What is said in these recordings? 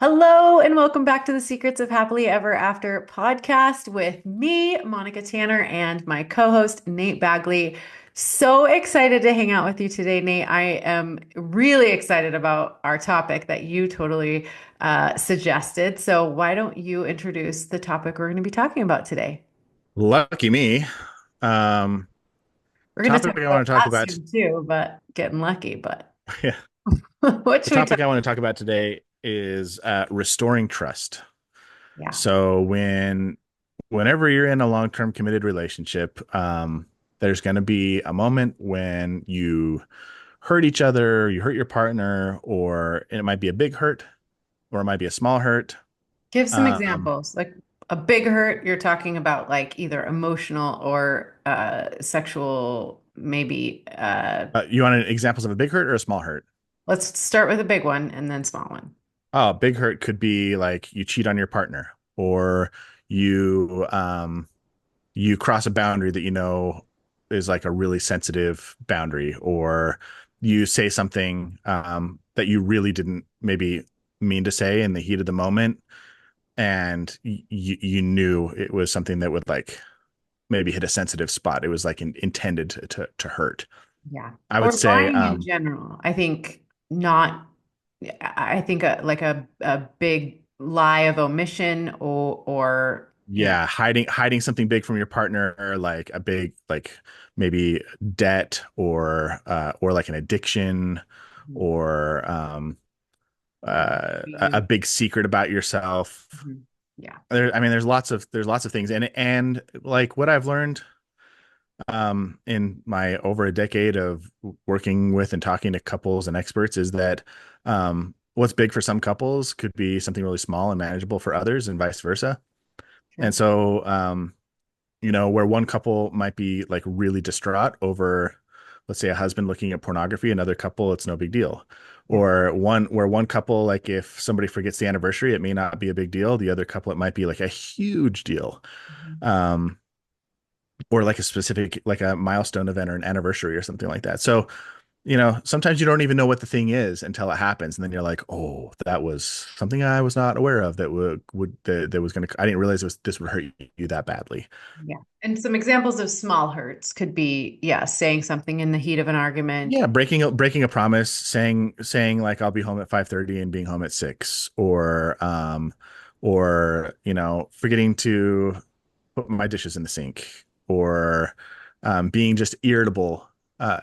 Hello, and welcome back to the Secrets of Happily Ever After podcast with me, Monica Tanner, and my co-host, Nate Bagley. So excited to hang out with you today, Nate. I am really excited about our topic that you totally suggested. So why don't you introduce the topic we're going to be talking about today? Lucky me. Um, We're going to topic talk I about want to talk that about, soon too, but getting lucky. But yeah, what the should we topic talk? I want to talk about today is restoring trust. Yeah, So whenever you're in a long-term committed relationship, there's going to be a moment when you hurt each other, you hurt your partner, or it might be a big hurt, or it might be a small hurt. give some Um, examples. Like a big hurt, you're talking about like either emotional or sexual, maybe. you want examples of a big hurt or a small hurt? Let's start with a big one and then small one. Oh, big hurt could be like you cheat on your partner, or you you cross a boundary that you know is like a really sensitive boundary, or you say something that you really didn't maybe mean to say in the heat of the moment, and you knew it was something that would like maybe hit a sensitive spot. It was like intended to hurt. Yeah. I would Or say, lying in general. I think not, I think like a big lie of omission or you know, yeah, hiding something big from your partner, like a big like maybe debt or like an addiction or a being, big secret about yourself. mhm. Yeah. I mean, there's lots of things, and like what I've learned in my over a decade of working with and talking to couples and experts is that what's big for some couples could be something really small and manageable for others, and vice versa. And Sure. so, where one couple might be like really distraught over, let's say, a husband looking at pornography, another couple, it's no big deal. Yeah. Or one couple, like if somebody forgets the anniversary, it may not be a big deal. The other couple, it might be like a huge deal. Mhm. Um, or like a specific, like a milestone event or an anniversary or something like that. So, sometimes you don't even know what the thing is until it happens. And then you're like, oh, that was something I was not aware of that that was going to, I didn't realize this would hurt you that badly. Yeah. And some examples of small hurts could be, yeah, saying something in the heat of an argument. Yeah, breaking a promise, saying like I'll be home at 5:30 and being home at 6, or forgetting to put my dishes in the sink, or being just irritable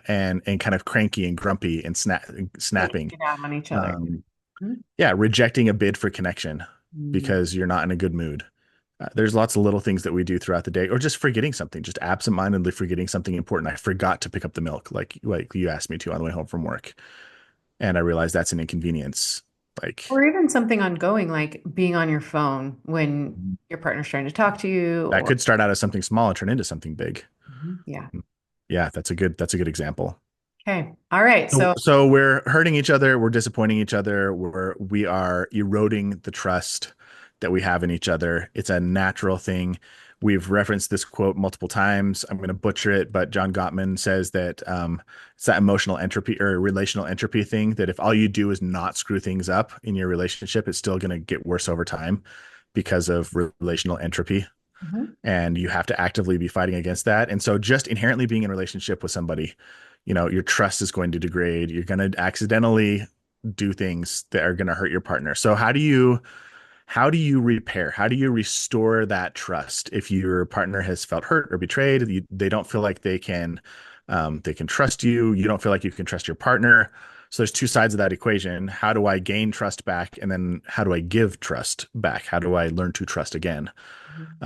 and kind of cranky and grumpy and Taking snapping. it out on each other. Um, Mhm. yeah, rejecting a bid for connection Mm. because you're not in a good mood. There's lots of little things that we do throughout the day, or just forgetting something, just absentmindedly forgetting something important. I forgot to pick up the milk, like you asked me to on the way home from work, and I realized that's an inconvenience. Like Or even something ongoing, like being on your phone when your partner's trying to talk to you, that or could start out as something small and turn into something big. Mhm. Yeah. Yeah, that's a good example. Okay. All right. So, So so we're hurting each other, we're disappointing each other, we are eroding the trust that we have in each other. It's a natural thing. We've referenced this quote multiple times. I'm going to butcher it, but John Gottman says that it's that emotional entropy or relational entropy thing that if all you do is not screw things up in your relationship, it's still going to get worse over time because of relational entropy. Mhm. And you have to actively be fighting against that. And so just inherently being in a relationship with somebody, your trust is going to degrade. You're going to accidentally do things that are going to hurt your partner. So how do you repair? How do you restore that trust if your partner has felt hurt or betrayed? They don't feel like they can trust you. You don't feel like you can trust your partner. So there's two sides of that equation. How do I gain trust back? And then how do I give trust back? How do I learn to trust again? Mhm.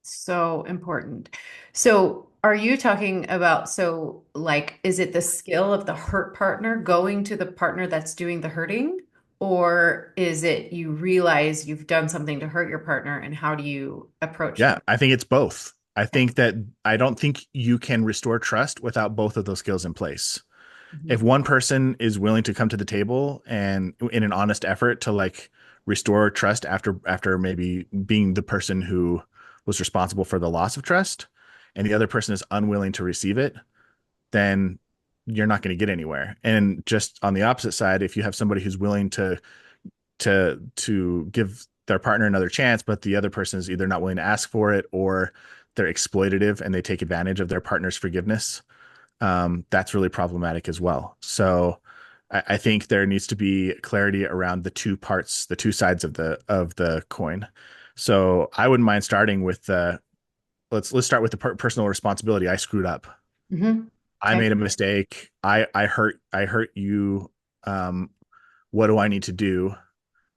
So important. So are you talking about, like, is it the skill of the hurt partner going to the partner that's doing the hurting? Or is it you realize you've done something to hurt your partner and how do you approach Yeah, them? I think it's both. I Okay. think that I don't think you can restore trust without both of those skills in place. If Mhm. one person is willing to come to the table and in an honest effort to like restore trust after maybe being the person who was responsible for the loss of trust, and the other person is unwilling to receive it, then you're not going to get anywhere. And just on the opposite side, if you have somebody who's willing to give their partner another chance, but the other person is either not willing to ask for it or they're exploitative and they take advantage of their partner's forgiveness, that's really problematic as well. So I think there needs to be clarity around the two parts, the two sides of the coin. So I wouldn't mind starting with let's start with the personal responsibility. I screwed up. Mhm. I Okay. made a mistake. I hurt you. Um, what do I need to do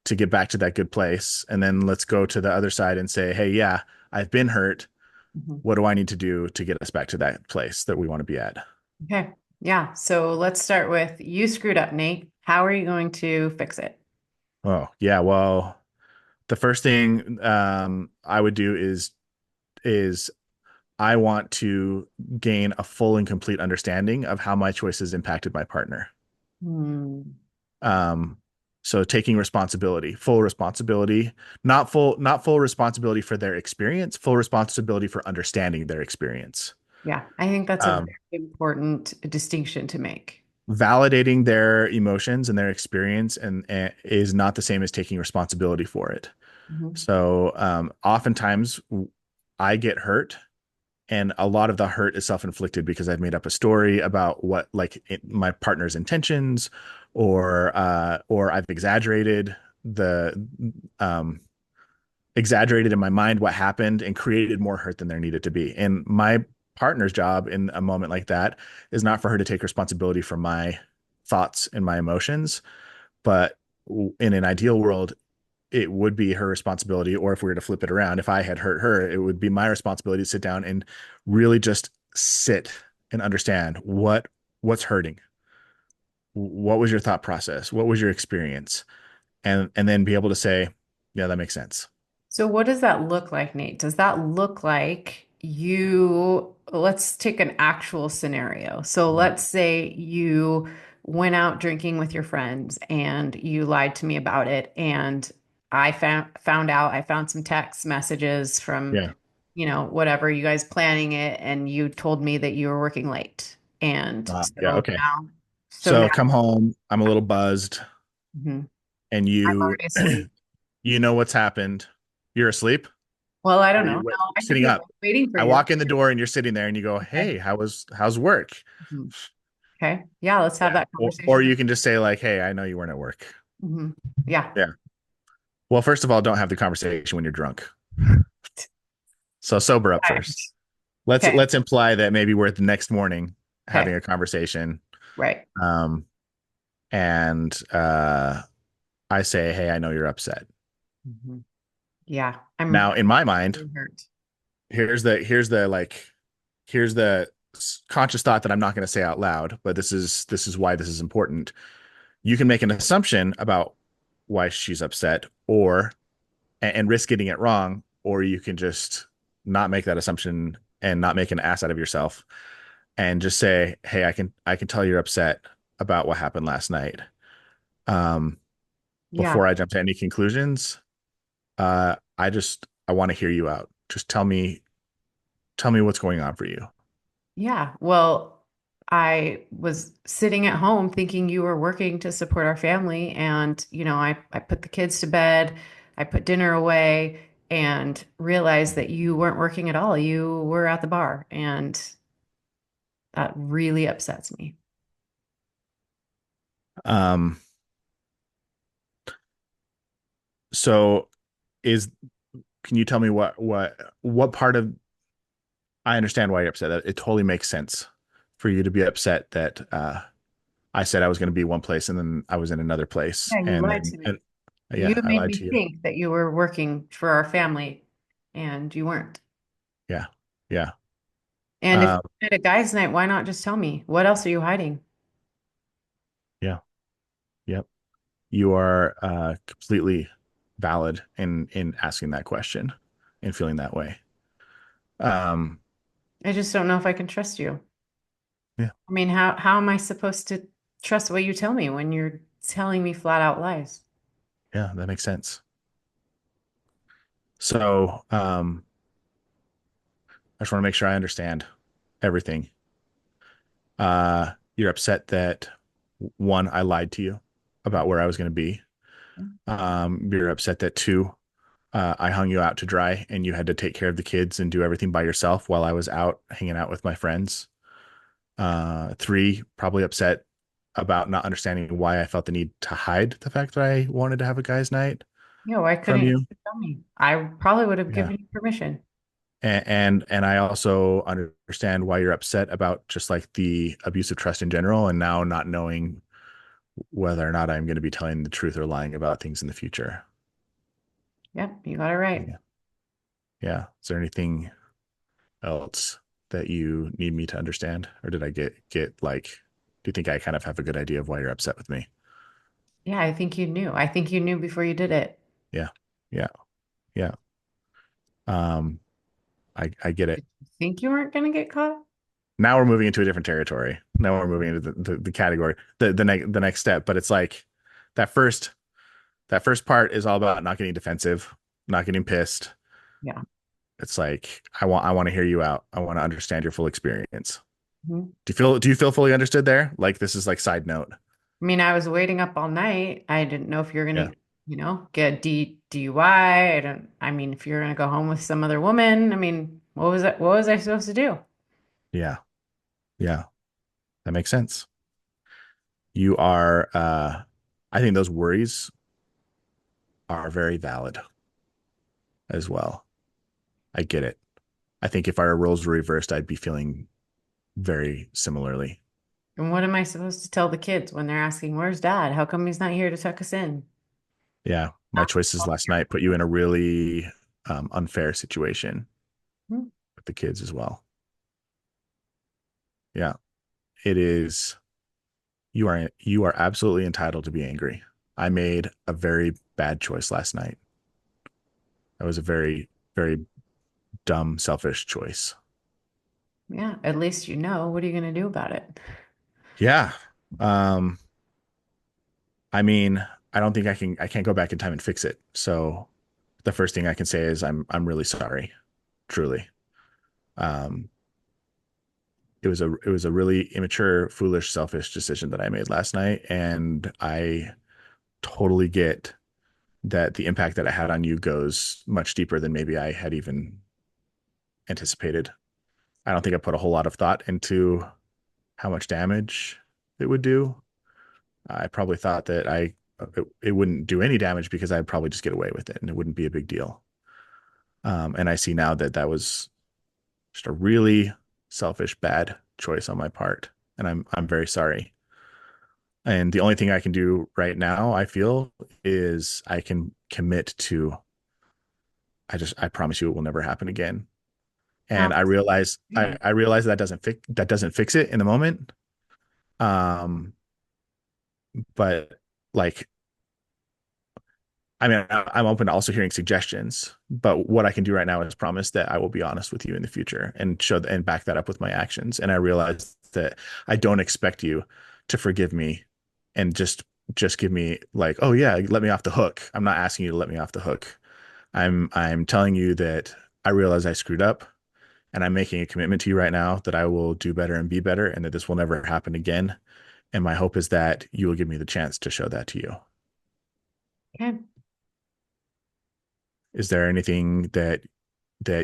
to get back to that good place? And then let's go to the other side and say, hey, yeah, I've been hurt. Mhm. What do I need to do to get us back to that place that we want to be at? Okay. Yeah. So let's start with you screwed up, Nate. How are you going to fix it? Oh, yeah. Well, the first thing I would do is I want to gain a full and complete understanding of how my choices impacted my partner. Hmm. Um, so taking responsibility, full responsibility, not full responsibility for their experience, full responsibility for understanding their experience. Yeah, I think that's a very Um, important distinction to make. Validating their emotions and their experience and is not the same as taking responsibility for it. Mhm. So oftentimes I get hurt, and a lot of the hurt is self-inflicted because I've made up a story about what my partner's intentions, or I've the um, exaggerated in my mind what happened and created more hurt than there needed to be. And my partner's job in a moment like that is not for her to take responsibility for my thoughts and my emotions, but in an ideal world, it would be her responsibility. Or if we were to flip it around, if I had hurt her, it would be my responsibility to sit down and really just sit and understand what's hurting. What was your thought process? What was your experience? And then be able to say, yeah, that makes sense. So what does that look like, Nate? Does that look like let's take an actual scenario. So let's say you went out drinking with your friends and you lied to me about it and I found some text messages from, Yeah. whatever you guys planning it and you told me that you were working late. And Yeah. so Okay. now so now So come home. I'm a little buzzed, mhm. and I'm already asleep. you know what's happened. You're asleep. Well, I don't Or know. you're No, I could sitting be up. waiting for I you. walk in the door, and you're sitting there, and you go, Okay. "Hey, how's work?" Mhm. Okay. Yeah, let's have Yeah. that Or conversation. you can just say like, "Hey, I know you weren't at work." Hmm. Yeah. Yeah. Well, first of all, don't have the conversation when you're drunk. So sober up Right. first. Let's Okay. let's imply that maybe we're the next morning having Okay. a conversation. Right. Um, and I say, "Hey, I know you're upset." Hmm. Yeah. I'm Now, in my mind, really hurt. here's the conscious thought that I'm not going to say out loud, but this is why this is important. You can make an assumption about why she's upset, or and risk getting it wrong, or you can just not make that assumption and not make an ass out of yourself and just say, "Hey, I can tell you're upset about what happened last night." Um, Yeah. Before I jump to any conclusions, I want to hear you out. Just tell me what's going on for you. Yeah. Well, I was sitting at home thinking you were working to support our family. And, I put the kids to bed, I put dinner away and realized that you weren't working at all. You were at the bar. And that really upsets me. Um, so is can you tell me what part of I understand why you're upset. That it totally makes sense for you to be upset that I said I was going to be one place and then I was in another place, Yeah, you and lied then to me. and, You yeah, I made lied me to you. think that you were working for our family and you weren't. Yeah, yeah, And if you um, had a guys' night, why not just tell me? What else are you hiding? yeah, yep. You are completely valid in asking that question and feeling that way. Um, I just don't know if I can trust you. yeah, I mean, how am I supposed to trust what you tell me when you're telling me flat out lies? yeah, that makes sense. So, I just want to make sure I understand everything. You're upset that one, I lied to you about where I was going to be. You're upset that two, I hung you out to dry and you had to take care of the kids and do everything by yourself while I was out hanging out with my friends. Three, probably upset about not understanding why I felt the need to hide the fact that I wanted to have a guy's night Yeah, why from couldn't you you. tell me? I probably would have Yeah. given you permission. And I also understand why you're upset about just like the abuse of trust in general and now not knowing whether or not I'm going to be telling the truth or lying about things in the future. Yep, you got it right. Yeah. Yeah. Is there anything else that you need me to understand? Or did I get like, do you think I kind of have a good idea of why you're upset with me? Yeah, I think you knew. I think you knew before you did it. Yeah. Yeah. Yeah. Um, I get it. Did you think you weren't going to get caught? Now we're moving into a different territory. Now we're moving into the category, the next step. But it's like that first that first part is all about not getting defensive, not getting pissed. Yeah. It's like I want to hear you out. I want to understand your full experience. Mhm. Do you feel fully understood there? Like this is like side note. I mean, I was waiting up all night. I didn't know if you're Yeah. gonna, get DUI. I don't, I mean, if you're gonna go home with some other woman, I mean, what was I supposed to do? Yeah. Yeah. That makes sense. You are I think those worries are very valid as well. I get it. I think if our roles were reversed, I'd be feeling very similarly. And what am I supposed to tell the kids when they're asking, "Where's dad? How come he's not here to tuck us in?" Yeah. My choices last night put you in a really unfair situation Hmm. with the kids as well. Yeah. It is you are absolutely entitled to be angry. I made a very bad choice last night. That was a very dumb, selfish choice. Yeah, at least you know. What are you gonna do about it? Yeah. Um, I mean, I don't think I can't go back in time and fix it. So the first thing I can say is I'm really sorry, truly. Um, it was a really immature, foolish, selfish decision that I made last night, and I totally get that the impact that I had on you goes much deeper than maybe I had even anticipated. I don't think I put a whole lot of thought into how much damage it would do. I probably thought that it wouldn't do any damage because I'd probably just get away with it and it wouldn't be a big deal. And I see now that that was just a really selfish, bad choice on my part, and I'm very sorry. And the only thing I can do right now, I feel, is I can commit to I promise you it will never happen again. And Sounds good. I realize that doesn't fix it in the moment. Um, but like I mean, I'm open to also hearing suggestions, but what I can do right now is promise that I will be honest with you in the future and and back that up with my actions. And I realize that I don't expect you to forgive me and just give me like, oh yeah, let me off the hook. I'm not asking you to let me off the hook. I'm telling you that I realize I screwed up and I'm making a commitment to you right now that I will do better and be better and that this will never happen again. And my hope is that you will give me the chance to show that to you. Okay. Is there anything that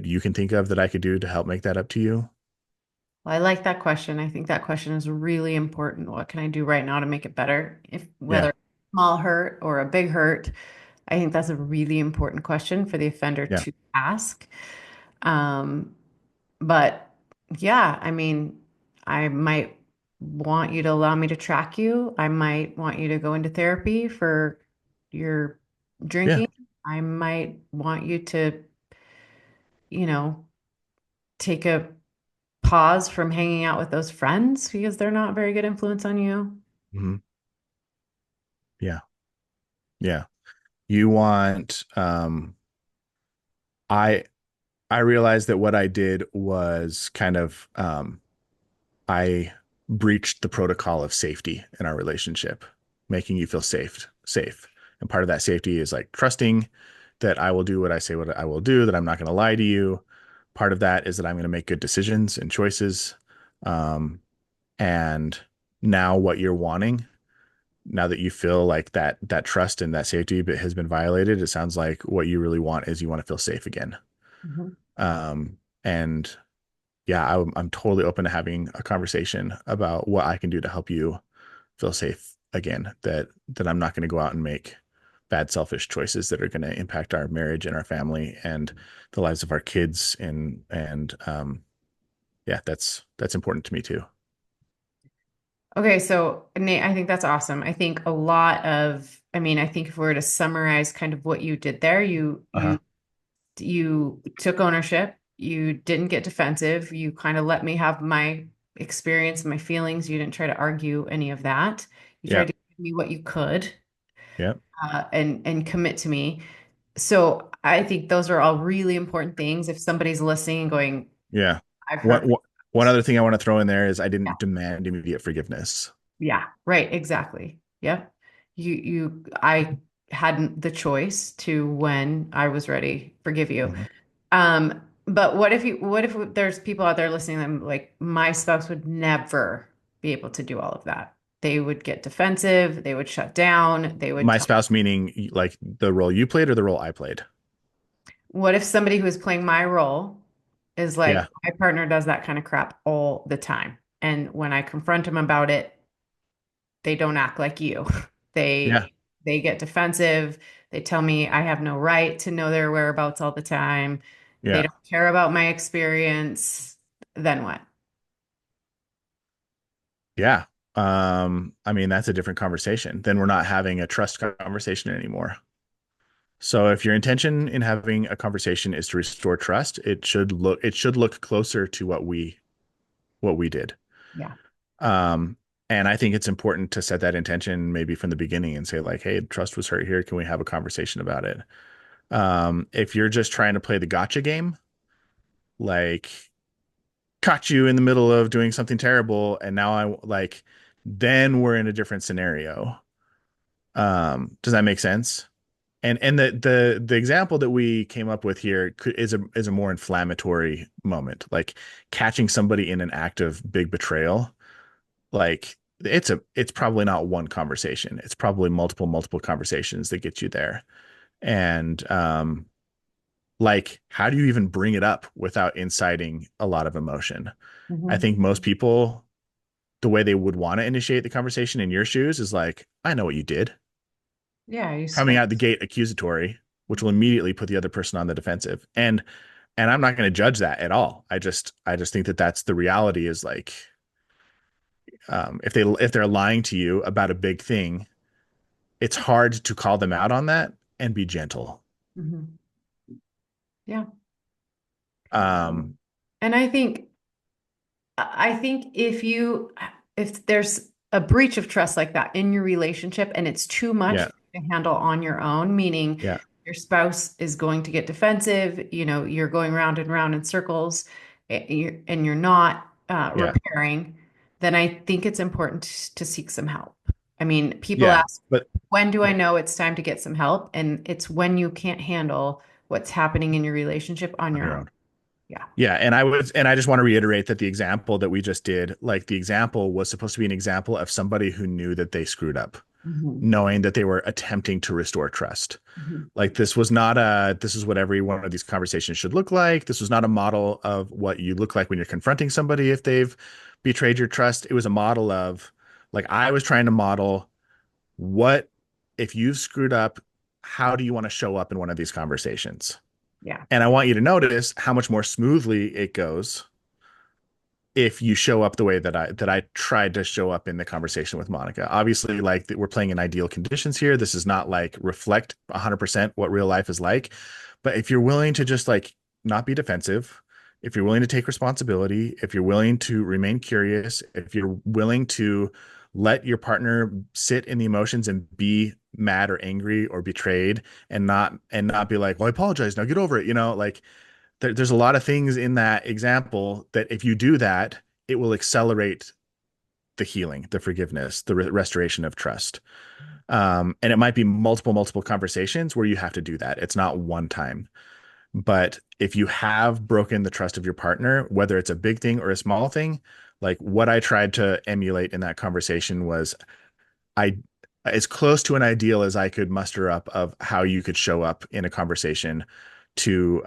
you can think of that I could do to help make that up to you? Well, I like that question. I think that question is really important. What can I do right now to make it better? If whether Yeah. a small hurt or a big hurt, I think that's a really important question for the offender Yeah. to ask. Um, but yeah, I mean, I might want you to allow me to track you. I might want you to go into therapy for your Yeah. drinking. I might want you to, you know, take a pause from hanging out with those friends because they're not very good influence on you. Hmm. Yeah. Yeah. You want, I, I realized that what I did was kind of, I breached the protocol of safety in our relationship, making you feel safe. And part of that safety is like trusting that I will do what I say what I will do, that I'm not going to lie to you. Part of that is that I'm going to make good decisions and choices. Um, and now what you're wanting, now that you feel like that trust and that safety has been violated, it sounds like what you really want is you want to feel safe again. Mhm. And yeah, I'm totally open to having a conversation about what I can do to help you feel safe again. That I'm not going to go out and make bad, selfish choices that are going to impact our marriage and our family and the lives of our kids. And yeah, that's important to me too. Okay, so Nate, I think that's awesome. I think a lot of, I mean, I think if we were to summarize kind of what you did there, Uh-huh. you took ownership, you didn't get defensive, you kind of let me have my experience, my feelings. You didn't try to argue any of that. You Yeah. tried to give me what you could, Yeah. and commit to me. So I think those are all really important things. If somebody's listening and going, Yeah. I've One, heard one one other thing I want to throw in there is I yeah, didn't demand immediate forgiveness. yeah, right, exactly. Yep. I hadn't the choice to when I was ready forgive you. Mhm. But what if there's people out there listening to them like my spouse would never be able to do all of that. They would get defensive, they would shut down, they would My tell. spouse, meaning like the role you played or the role I played. What if somebody who is playing my role is Yeah. like, my partner does that kind of crap all the time. And when I confront them about it, they don't act like you. Yeah. They get defensive. They tell me I have no right to know their whereabouts all the time. They Yeah. don't care about my experience. Then what? Yeah. I mean, that's a different conversation. Then we're not having a trust conversation anymore. So if your intention in having a conversation is to restore trust, it should look closer to what we did. Yeah. Um, and I think it's important to set that intention maybe from the beginning and say like, hey, trust was hurt here. Can we have a conversation about it? If you're just trying to play the gotcha game, like caught you in the middle of doing something terrible, and now I like, then we're in a different scenario. Does that make sense? And the example that we came up with here is a more inflammatory moment, like catching somebody in an act of big betrayal. Like it's probably not one conversation. It's probably multiple conversations that get you there. And like how do you even bring it up without inciting a lot of emotion? I Hmm. think most people, the way they would want to initiate the conversation in your shoes is like, I know what you did. Yeah, you Coming scream. out the gate accusatory, which will immediately put the other person on the defensive. And I'm not going to judge that at all. I just think that that's the reality is like, if they're lying to you about a big thing, it's hard to call them out on that and be gentle. Hmm. Yeah. Um, And I think if there's a breach of trust like that in your relationship and it's too much yeah, for you to handle on your own, meaning yeah, your spouse is going to get defensive, you're going round and round in circles, and you're not yeah, repairing, then I think it's important to seek some help. I mean, people yeah, ask, but when do I yeah, know it's time to get some help? And it's when you can't handle what's happening in your relationship on on your your own. own. Yeah. Yeah, and I just want to reiterate that the example that we just did, like the example was supposed to be an example of somebody who knew that they screwed up, Mhm. knowing that they were attempting to restore trust. Mhm. Like this is what every one of these conversations should look like. This was not a model of what you look like when you're confronting somebody if they've betrayed your trust. It was a model of like I was trying to model what if you've screwed up, how do you want to show up in one of these conversations? Yeah. And I want you to notice how much more smoothly it goes if you show up the way that I tried to show up in the conversation with Monica. Obviously, like we're playing in ideal conditions here. This is not like reflect 100% what real life is like. But if you're willing to just like not be defensive, if you're willing to take responsibility, if you're willing to remain curious, if you're willing to let your partner sit in the emotions and be mad or angry or betrayed and not be like, well, I apologize. Now get over it. Like there's a lot of things in that example that if you do that, it will accelerate the healing, the forgiveness, the restoration of trust. And it might be multiple conversations where you have to do that. It's not one time. But if you have broken the trust of your partner, whether it's a big thing or a small thing, like what I tried to emulate in that conversation was I as close to an ideal as I could muster up of how you could show up in a conversation to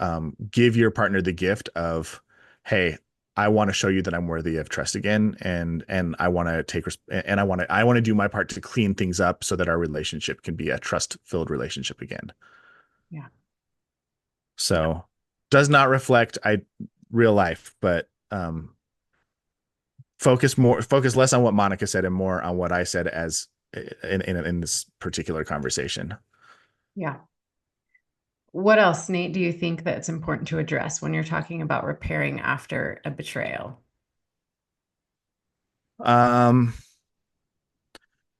give your partner the gift of, hey, I want to show you that I'm worthy of trust again, and I want to and I want to do my part to clean things up so that our relationship can be a trust filled relationship again. Yeah. Yeah. So does not reflect real life, but focus less on what Monica said and more on what I said as in this particular conversation. Yeah. What else, Nate, do you think that's important to address when you're talking about repairing after a betrayal? Um,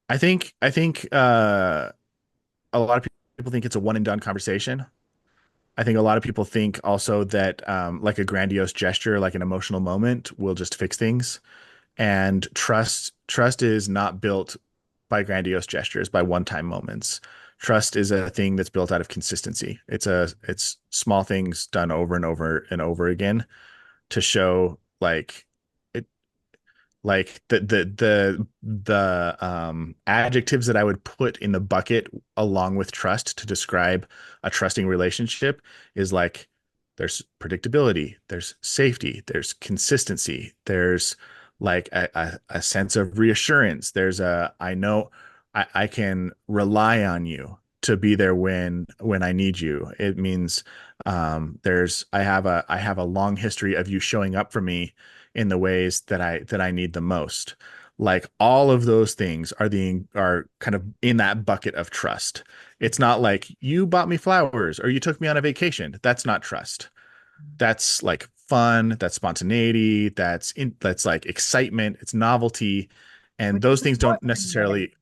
I think a lot of people think it's a one and done conversation. I think a lot of people think also that like a grandiose gesture, like an emotional moment, will just fix things. And trust is not built by grandiose gestures, by one-time moments. Trust is a thing that's built out of consistency. It's small things done over and over and over again to show it like the adjectives that I would put in the bucket along with trust to describe a trusting relationship is like there's predictability, there's safety, there's consistency, there's like a sense of reassurance. There's a I know I can rely on you to be there when I need you. It means there's I have a long history of you showing up for me in the ways that I need the most. Like all of those things are kind of in that bucket of trust. It's not like you bought me flowers or you took me on a vacation. That's not trust. That's like fun, that's spontaneity, that's like excitement, it's novelty. And Which is those things don't important in a necessarily, relationship,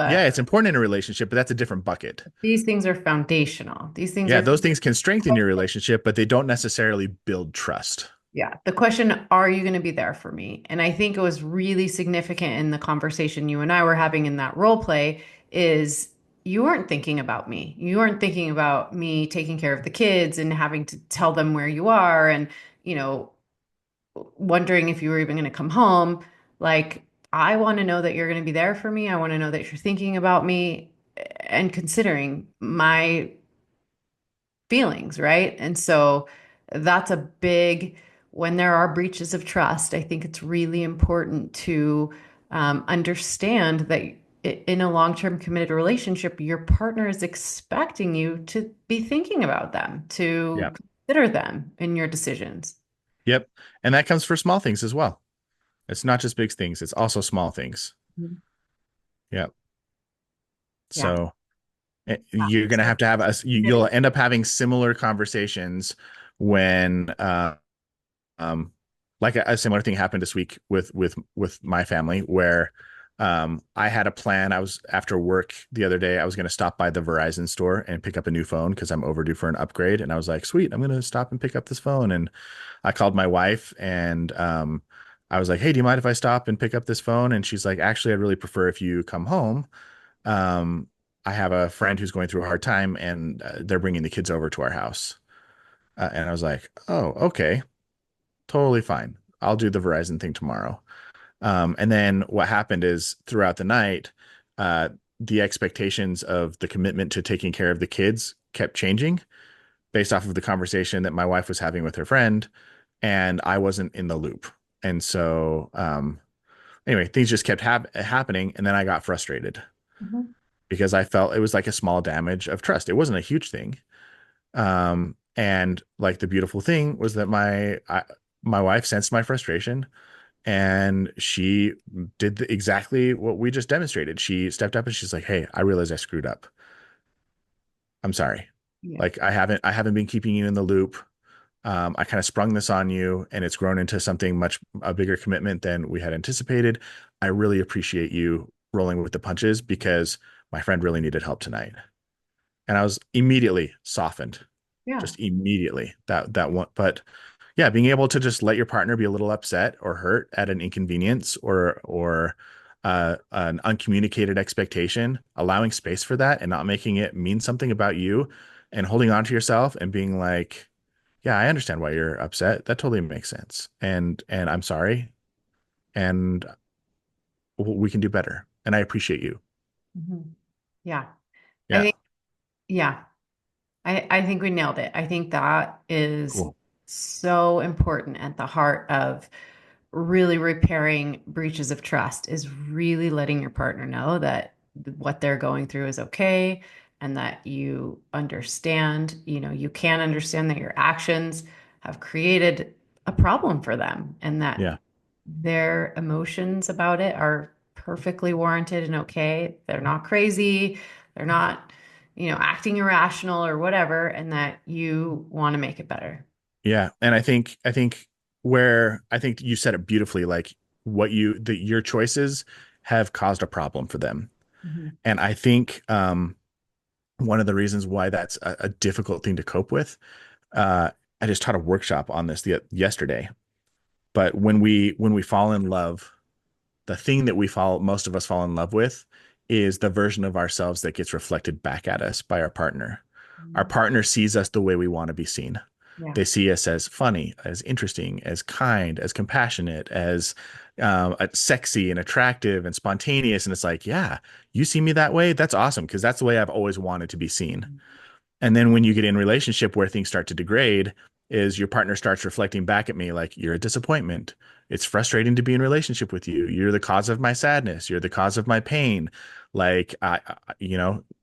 yeah, but it's important in a relationship, but that's a different bucket. these things are foundational. These things Yeah, are, those things can strengthen your relationship, but they don't necessarily build trust. yeah. The question, are you going to be there for me? And I think it was really significant in the conversation you and I were having in that role play is you weren't thinking about me. You weren't thinking about me taking care of the kids and having to tell them where you are and, you know, wondering if you were even going to come home. Like, I want to know that you're going to be there for me. I want to know that you're thinking about me and considering my feelings, right? And so that's a big, when there are breaches of trust, I think it's really important to understand that in a long-term committed relationship, your partner is expecting you to be thinking about them, to Yep. consider them in your decisions. Yep. And that comes for small things as well. It's not just big things, it's also small things. Mhm. Yep. Yeah. So you're going to So, have you'll end up having similar conversations when um like a similar thing happened this week with my family where I had a plan. I was after work the other day, I was going to stop by the Verizon store and pick up a new phone because I'm overdue for an upgrade, and I was like, sweet, I'm going to stop and pick up this phone. And I called my wife and I was like, hey, do you mind if I stop and pick up this phone? And she's like, actually, I'd really prefer if you come home. um, I have a friend who's going through a hard time, and they're bringing the kids over to our house. And I was like, oh, okay, totally fine. I'll do the Verizon thing tomorrow. And then what happened is throughout the night, uh, the expectations of the commitment to taking care of the kids kept changing based off of the conversation that my wife was having with her friend, and I wasn't in the loop. And so, anyway, things just kept happening, and then I got frustrated Mhm. because I felt it was like a small damage of trust. It wasn't a huge thing. And like the beautiful thing was that my wife sensed my frustration and she did exactly what we just demonstrated. She stepped up and she's like, "Hey, I realize I screwed up. I'm sorry. Yeah. Like I haven't been keeping you in the loop. I kind of sprung this on you and it's grown into something much a bigger commitment than we had anticipated. I really appreciate you rolling with the punches because my friend really needed help tonight. And I was immediately softened, Yeah. just immediately that one. But yeah, being able to just let your partner be a little upset or hurt at an inconvenience or an uncommunicated expectation, allowing space for that and not making it mean something about you and holding on to yourself and being like, yeah, I understand why you're upset. That totally makes sense. And I'm sorry. And we can do better. And I appreciate you. Mhm. Yeah. I Yeah. think, yeah, I think we nailed it. I think that is Cool. so important at the heart of really repairing breaches of trust is really letting your partner know that what they're going through is okay and that you understand, you can understand that your actions have created a problem for them and that Yeah. their emotions about it are perfectly warranted and okay. They're not crazy. They're not, acting irrational or whatever, and that you want to make it better. Yeah. And I think where I think you said it beautifully, like your choices have caused a problem for them. Mhm. And I think one of the reasons why that's a difficult thing to cope with, uh, I just taught a workshop on this yesterday. But when we fall in love, the thing that most of us fall in love with is the version of ourselves that gets reflected back at us by our partner. Our Mhm. partner sees us the way we want to be seen. Yeah. They see us as funny, as interesting, as kind, as compassionate, as sexy and attractive and spontaneous. And it's like, yeah, you see me that way. That's awesome because that's the way I've always wanted to be seen. And then when you get in a relationship where things start to degrade, is your partner starts reflecting back at me like you're a disappointment. It's frustrating to be in relationship with you. You're the cause of my sadness. You're the cause of my pain. Like I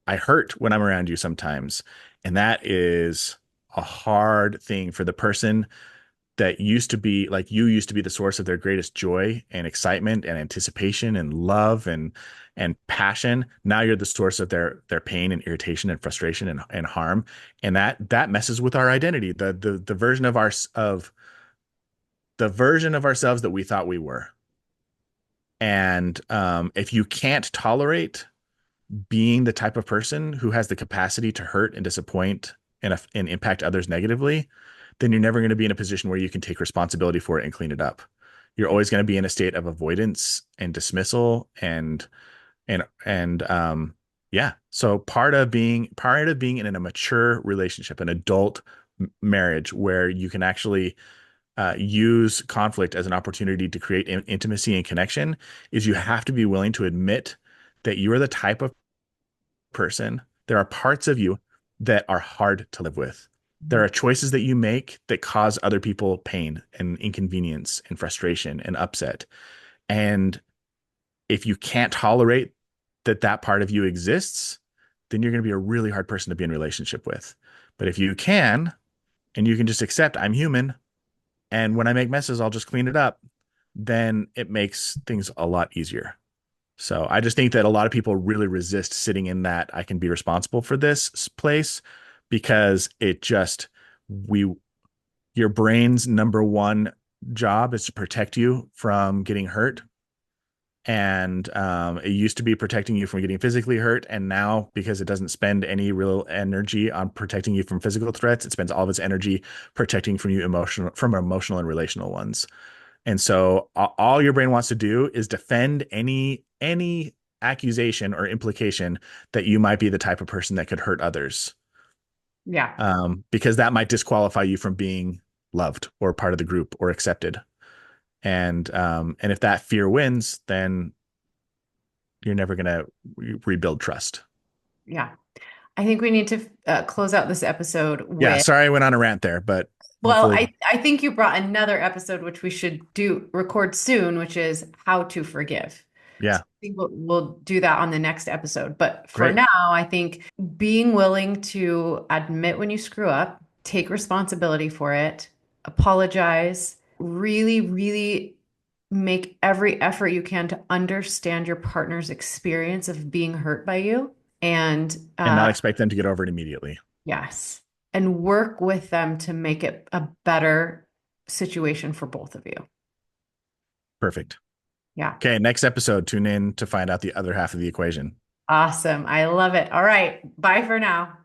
hurt when I'm around you sometimes. And that is a hard thing for the person that used to be like you used to be the source of their greatest joy and excitement and anticipation and love and passion. Now you're the source of their pain and irritation and frustration and harm. And that messes with our identity, the version of the version of ourselves that we thought we were. And if you can't tolerate being the type of person who has the capacity to hurt and disappoint and impact others negatively, then you're never going to be in a position where you can take responsibility for it and clean it up. You're always going to be in a state of avoidance and dismissal and yeah. So part of being in a mature relationship, an adult marriage where you can actually use conflict as an opportunity to create intimacy and connection is you have to be willing to admit that you are the type of person, there are parts of you that are hard to live with. There Mhm. are choices that you make that cause other people pain and inconvenience and frustration and upset. And if you can't tolerate that part of you exists, then you're going to be a really hard person to be in relationship with. But if you can, and you can just accept I'm human, and when I make messes, I'll just clean it up, then it makes things a lot easier. So I just think that a lot of people really resist sitting in that I can be responsible for this place because it just we your brain's number one job is to protect you from getting hurt. And it used to be protecting you from getting physically hurt. And now, because it doesn't spend any real energy on protecting you from physical threats, it spends all of its energy protecting from emotional and relational ones. And so all your brain wants to do is defend any accusation or implication that you might be the type of person that could hurt others, Yeah. because that might disqualify you from being loved or part of the group or accepted. And if that fear wins, then you're never gonna rebuild trust. Yeah. I think we need to close out this episode Yeah, with, sorry I went on a rant there, but well, hopefully, I think you brought another episode which we should record soon, which is how to forgive. So yeah, I think we'll do that on the next episode. But for great. now, I think being willing to admit when you screw up, take responsibility for it, apologize, really, really make every effort you can to understand your partner's experience of being hurt by you. And And not expect them to get over it immediately. yes, and work with them to make it a better situation for both of you. Perfect. Yeah. Okay, next episode, tune in to find out the other half of the equation. Awesome. I love it. All right. Bye for now.